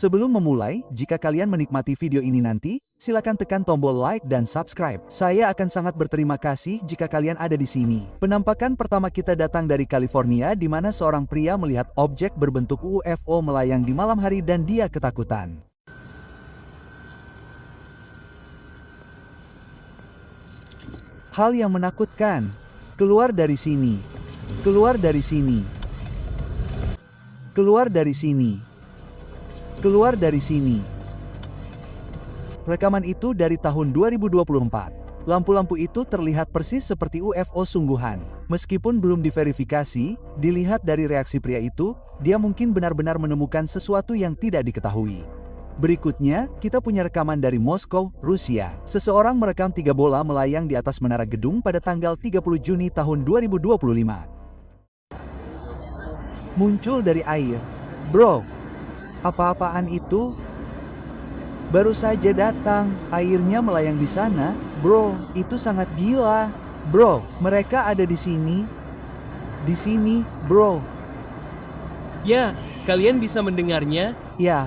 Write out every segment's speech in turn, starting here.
Sebelum memulai, jika kalian menikmati video ini nanti, silakan tekan tombol like dan subscribe. Saya akan sangat berterima kasih jika kalian ada di sini. Penampakan pertama kita datang dari California di mana seorang pria melihat objek berbentuk UFO melayang di malam hari dan dia ketakutan. Hal yang menakutkan. Keluar dari sini. Keluar dari sini. Keluar dari sini. Keluar dari sini. Rekaman itu dari tahun 2024. Lampu-lampu itu terlihat persis seperti UFO sungguhan. Meskipun belum diverifikasi, dilihat dari reaksi pria itu, dia mungkin benar-benar menemukan sesuatu yang tidak diketahui. Berikutnya, kita punya rekaman dari Moskow, Rusia. Seseorang merekam 3 bola melayang di atas menara gedung pada tanggal 30 Juni tahun 2025. Muncul dari air. Bro, apa-apaan itu? Baru saja datang, airnya melayang di sana. Bro, itu sangat gila. Bro, mereka ada di sini. Di sini, bro. Ya, kalian bisa mendengarnya? Ya.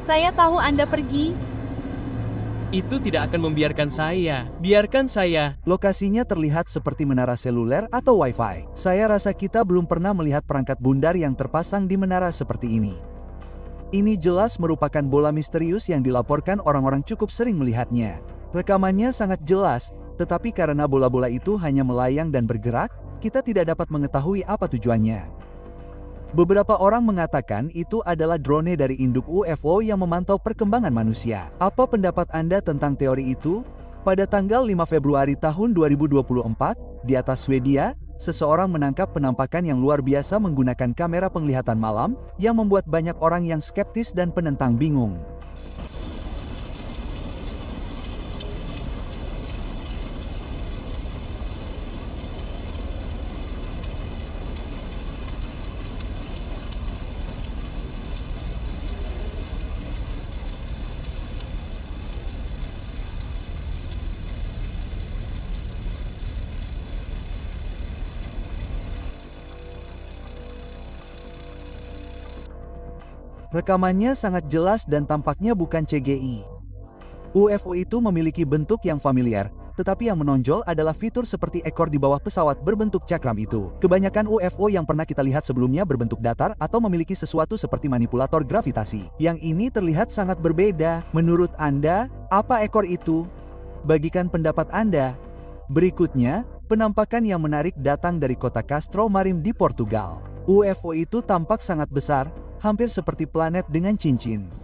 Saya tahu Anda pergi. Itu tidak akan membiarkan saya. Biarkan saya. Lokasinya terlihat seperti menara seluler atau Wi-Fi. Saya rasa kita belum pernah melihat perangkat bundar yang terpasang di menara seperti ini. Ini jelas merupakan bola misterius yang dilaporkan orang-orang cukup sering melihatnya. Rekamannya sangat jelas, tetapi karena bola-bola itu hanya melayang dan bergerak, kita tidak dapat mengetahui apa tujuannya. Beberapa orang mengatakan itu adalah drone dari induk UFO yang memantau perkembangan manusia. Apa pendapat Anda tentang teori itu? Pada tanggal 5 Februari tahun 2024, di atas Swedia, seseorang menangkap penampakan yang luar biasa menggunakan kamera penglihatan malam, yang membuat banyak orang yang skeptis dan penentang bingung. Rekamannya sangat jelas dan tampaknya bukan CGI. UFO itu memiliki bentuk yang familiar, tetapi yang menonjol adalah fitur seperti ekor di bawah pesawat berbentuk cakram itu. Kebanyakan UFO yang pernah kita lihat sebelumnya berbentuk datar atau memiliki sesuatu seperti manipulator gravitasi. Yang ini terlihat sangat berbeda. Menurut Anda, apa ekor itu? Bagikan pendapat Anda. Berikutnya, penampakan yang menarik datang dari kota Castro Marim di Portugal. UFO itu tampak sangat besar, hampir seperti planet dengan cincin.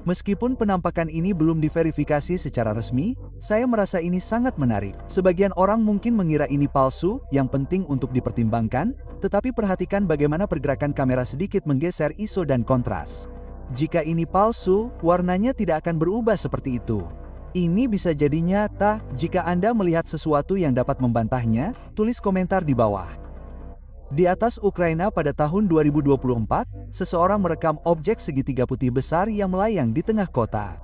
Meskipun penampakan ini belum diverifikasi secara resmi, saya merasa ini sangat menarik. Sebagian orang mungkin mengira ini palsu, yang penting untuk dipertimbangkan, tetapi perhatikan bagaimana pergerakan kamera sedikit menggeser ISO dan kontras. Jika ini palsu, warnanya tidak akan berubah seperti itu. Ini bisa jadi nyata. Jika Anda melihat sesuatu yang dapat membantahnya, tulis komentar di bawah. Di atas Ukraina pada tahun 2024, seseorang merekam objek segitiga putih besar yang melayang di tengah kota.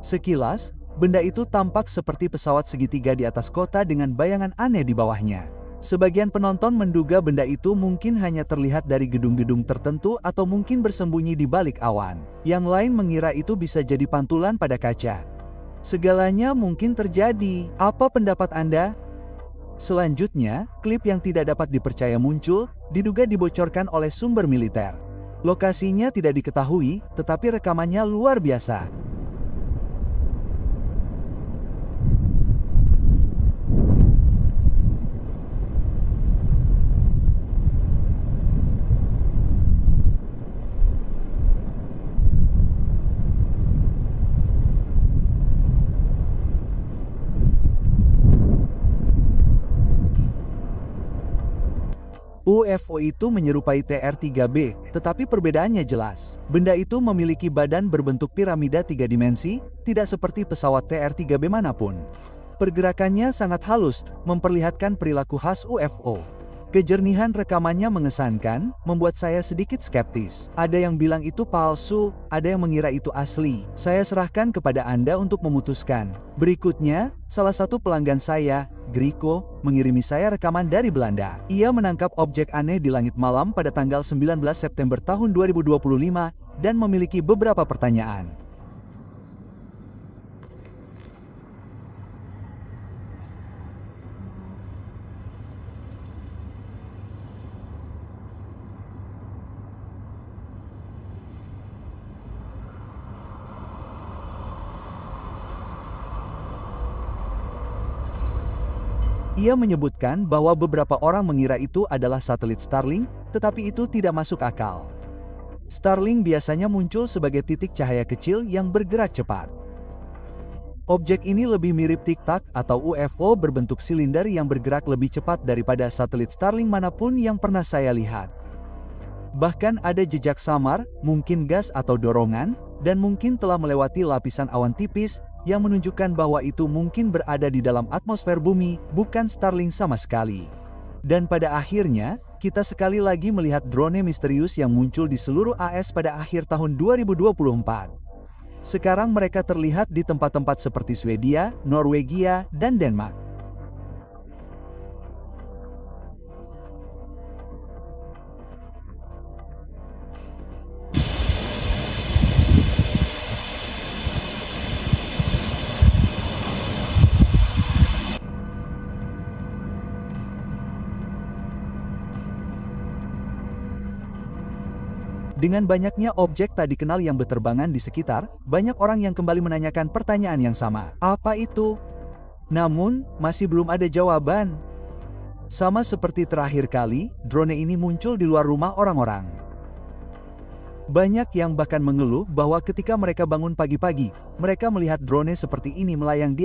Sekilas, benda itu tampak seperti pesawat segitiga di atas kota dengan bayangan aneh di bawahnya. Sebagian penonton menduga benda itu mungkin hanya terlihat dari gedung-gedung tertentu atau mungkin bersembunyi di balik awan. Yang lain mengira itu bisa jadi pantulan pada kaca. Segalanya mungkin terjadi. Apa pendapat Anda? Selanjutnya, klip yang tidak dapat dipercaya muncul, diduga dibocorkan oleh sumber militer. Lokasinya tidak diketahui, tetapi rekamannya luar biasa. UFO itu menyerupai TR-3B, tetapi perbedaannya jelas. Benda itu memiliki badan berbentuk piramida 3 dimensi, tidak seperti pesawat TR-3B manapun. Pergerakannya sangat halus, memperlihatkan perilaku khas UFO. Kejernihan rekamannya mengesankan, membuat saya sedikit skeptis. Ada yang bilang itu palsu, ada yang mengira itu asli. Saya serahkan kepada Anda untuk memutuskan. Berikutnya, salah satu pelanggan saya, Griko, mengirimi saya rekaman dari Belanda. Ia menangkap objek aneh di langit malam pada tanggal 19 September tahun 2025 dan memiliki beberapa pertanyaan. Ia menyebutkan bahwa beberapa orang mengira itu adalah satelit Starlink, tetapi itu tidak masuk akal. Starlink biasanya muncul sebagai titik cahaya kecil yang bergerak cepat. Objek ini lebih mirip Tic-Tac atau UFO berbentuk silinder yang bergerak lebih cepat daripada satelit Starlink manapun yang pernah saya lihat. Bahkan ada jejak samar, mungkin gas atau dorongan, dan mungkin telah melewati lapisan awan tipis, yang menunjukkan bahwa itu mungkin berada di dalam atmosfer bumi, bukan Starlink sama sekali. Dan pada akhirnya, kita sekali lagi melihat drone misterius yang muncul di seluruh AS pada akhir tahun 2024. Sekarang mereka terlihat di tempat-tempat seperti Swedia, Norwegia, dan Denmark. Dengan banyaknya objek tak dikenal yang berterbangan di sekitar, banyak orang yang kembali menanyakan pertanyaan yang sama. Apa itu? Namun, masih belum ada jawaban. Sama seperti terakhir kali, drone ini muncul di luar rumah orang-orang. Banyak yang bahkan mengeluh bahwa ketika mereka bangun pagi-pagi, mereka melihat drone seperti ini melayang di